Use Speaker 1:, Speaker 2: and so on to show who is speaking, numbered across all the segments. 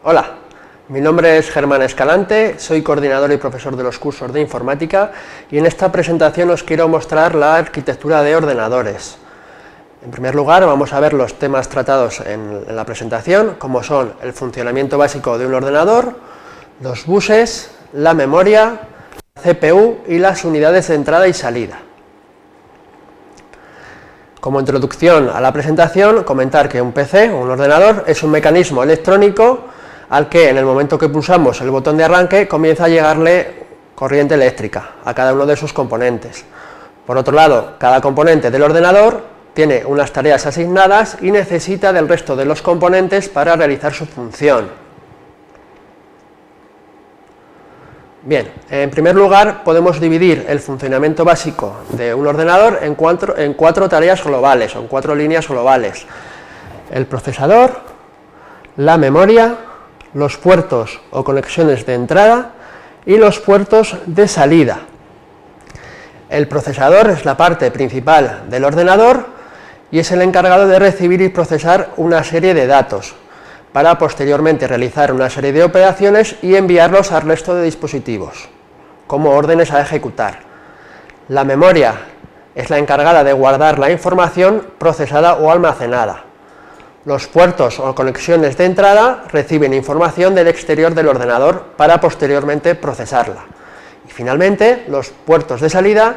Speaker 1: Hola, mi nombre es Germán Escalante, soy coordinador y profesor de los cursos de informática y en esta presentación os quiero mostrar la arquitectura de ordenadores. En primer lugar vamos a ver los temas tratados en la presentación, como son el funcionamiento básico de un ordenador, los buses, la memoria, la CPU y las unidades de entrada y salida. Como introducción a la presentación, comentar que un PC, un ordenador, es un mecanismo electrónico al que en el momento que pulsamos el botón de arranque comienza a llegarle corriente eléctrica a cada uno de sus componentes. Por otro lado, cada componente del ordenador tiene unas tareas asignadas y necesita del resto de los componentes para realizar su función. Bien, en primer lugar podemos dividir el funcionamiento básico de un ordenador en cuatro tareas globales o en 4 líneas globales: el procesador, la memoria, los puertos o conexiones de entrada y los puertos de salida. El procesador es la parte principal del ordenador y es el encargado de recibir y procesar una serie de datos para posteriormente realizar una serie de operaciones y enviarlos al resto de dispositivos como órdenes a ejecutar. La memoria es la encargada de guardar la información procesada o almacenada. Los puertos o conexiones de entrada reciben información del exterior del ordenador para posteriormente procesarla. Y finalmente, los puertos de salida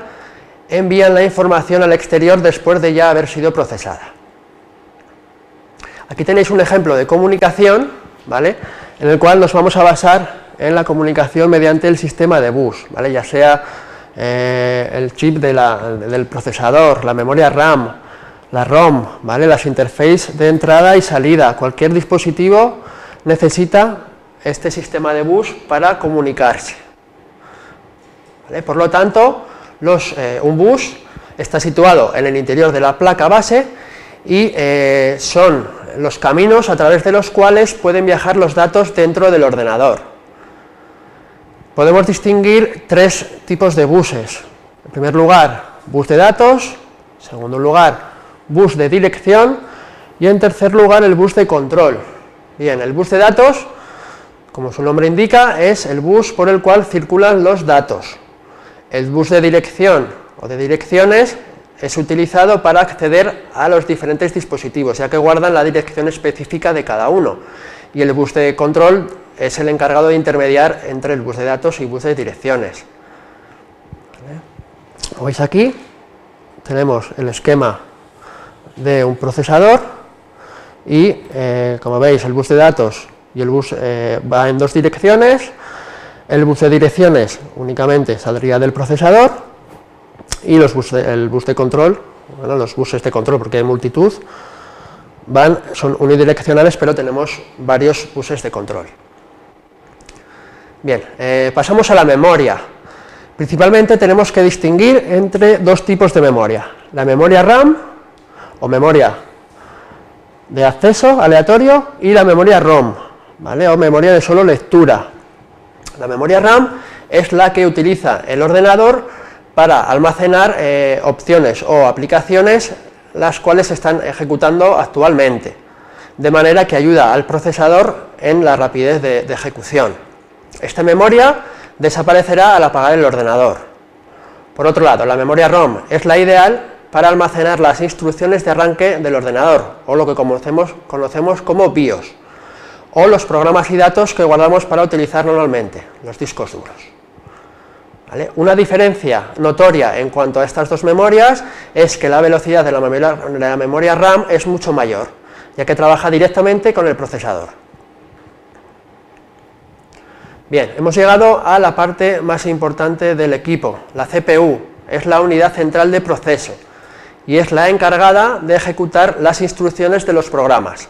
Speaker 1: envían la información al exterior después de ya haber sido procesada. Aquí tenéis un ejemplo de comunicación, ¿vale?, en el cual nos vamos a basar en la comunicación mediante el sistema de bus, ¿vale?, ya sea el chip del procesador, la memoria RAM, la ROM, ¿vale?, las interfaces de entrada y salida. Cualquier dispositivo necesita este sistema de bus para comunicarse, ¿vale? Por lo tanto, un bus está situado en el interior de la placa base y son los caminos a través de los cuales pueden viajar los datos dentro del ordenador. Podemos distinguir 3 tipos de buses. En primer lugar, bus de datos; en segundo lugar, bus de dirección; y en tercer lugar, el bus de control. Bien, el bus de datos, como su nombre indica, es el bus por el cual circulan los datos. El bus de dirección o de direcciones es utilizado para acceder a los diferentes dispositivos, ya que guardan la dirección específica de cada uno. Y el bus de control es el encargado de intermediar entre el bus de datos y bus de direcciones. ¿Vale? Como veis aquí, tenemos el esquema de un procesador y, como veis, el bus de datos y el bus va en 2 direcciones. El bus de direcciones únicamente saldría del procesador y el bus de control, bueno, los buses de control, porque hay multitud, son unidireccionales, pero tenemos varios buses de control. Bien, pasamos a la memoria. Principalmente tenemos que distinguir entre 2 tipos de memoria: la memoria RAM o memoria de acceso aleatorio y la memoria ROM, ¿vale?, o memoria de solo lectura. La memoria RAM es la que utiliza el ordenador para almacenar opciones o aplicaciones las cuales se están ejecutando actualmente, de manera que ayuda al procesador en la rapidez de ejecución. Esta memoria desaparecerá al apagar el ordenador. Por otro lado, la memoria ROM es la ideal para almacenar las instrucciones de arranque del ordenador, o lo que conocemos como BIOS, o los programas y datos que guardamos para utilizar normalmente, los discos duros. ¿Vale? Una diferencia notoria en cuanto a estas 2 memorias es que la velocidad de la memoria RAM es mucho mayor, ya que trabaja directamente con el procesador. Bien, hemos llegado a la parte más importante del equipo. La CPU es la unidad central de proceso y es la encargada de ejecutar las instrucciones de los programas.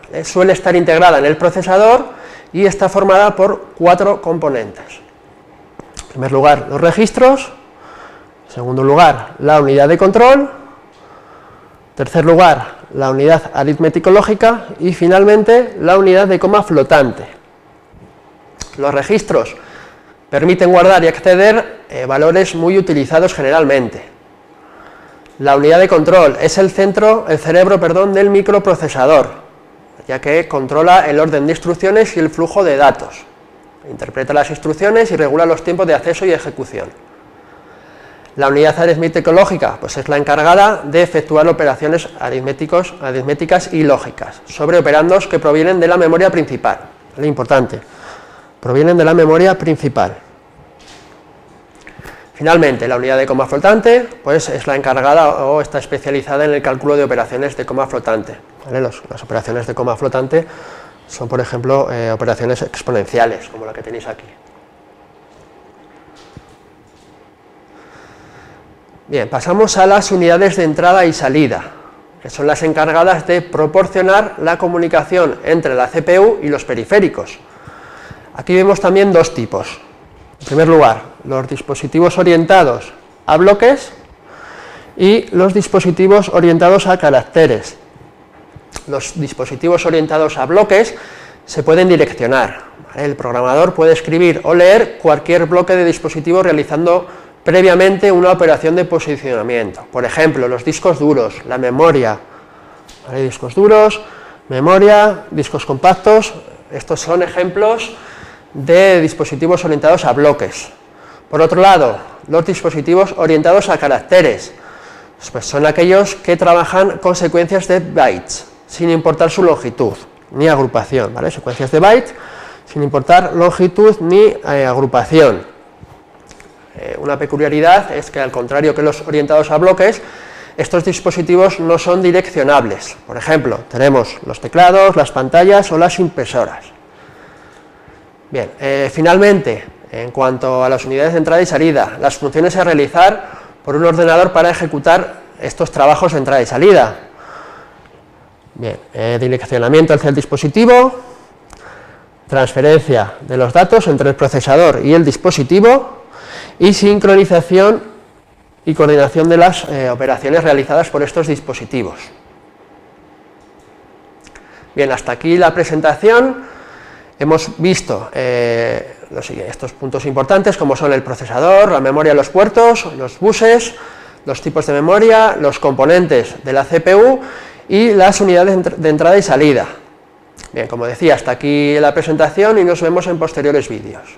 Speaker 1: ¿Vale? Suele estar integrada en el procesador y está formada por 4 componentes. En primer lugar, los registros; en segundo lugar, la unidad de control; en tercer lugar, la unidad aritmético-lógica; y finalmente, la unidad de coma flotante. Los registros permiten guardar y acceder valores muy utilizados generalmente. La unidad de control es el cerebro del microprocesador, ya que controla el orden de instrucciones y el flujo de datos. Interpreta las instrucciones y regula los tiempos de acceso y ejecución. La unidad aritmético-lógica pues es la encargada de efectuar operaciones aritméticas y lógicas sobre operandos que provienen de la memoria principal. Es importante, provienen de la memoria principal. Finalmente, la unidad de coma flotante pues es la encargada o está especializada en el cálculo de operaciones de coma flotante. ¿Vale? Las operaciones de coma flotante son, por ejemplo, operaciones exponenciales, como la que tenéis aquí. Bien, pasamos a las unidades de entrada y salida, que son las encargadas de proporcionar la comunicación entre la CPU y los periféricos. Aquí vemos también dos tipos. En primer lugar, los dispositivos orientados a bloques y los dispositivos orientados a caracteres. Los dispositivos orientados a bloques se pueden direccionar, ¿vale? El programador puede escribir o leer cualquier bloque de dispositivo realizando previamente una operación de posicionamiento. Por ejemplo, los discos duros, la memoria, ¿vale? Discos duros, memoria, discos compactos, estos son ejemplos de dispositivos orientados a bloques. Por otro lado, los dispositivos orientados a caracteres, pues son aquellos que trabajan con secuencias de bytes, sin importar su longitud ni agrupación, ¿vale? Secuencias de bytes sin importar longitud ni agrupación. Una peculiaridad es que, al contrario que los orientados a bloques, estos dispositivos no son direccionables. Por ejemplo, tenemos los teclados, las pantallas o las impresoras. Bien, finalmente, en cuanto a las unidades de entrada y salida, las funciones a realizar por un ordenador para ejecutar estos trabajos de entrada y salida. Bien, direccionamiento hacia el dispositivo, transferencia de los datos entre el procesador y el dispositivo y sincronización y coordinación de las operaciones realizadas por estos dispositivos. Bien, hasta aquí la presentación. Hemos visto estos puntos importantes, como son el procesador, la memoria, los puertos, los buses, los tipos de memoria, los componentes de la CPU y las unidades de entrada y salida. Bien, como decía, hasta aquí la presentación y nos vemos en posteriores vídeos.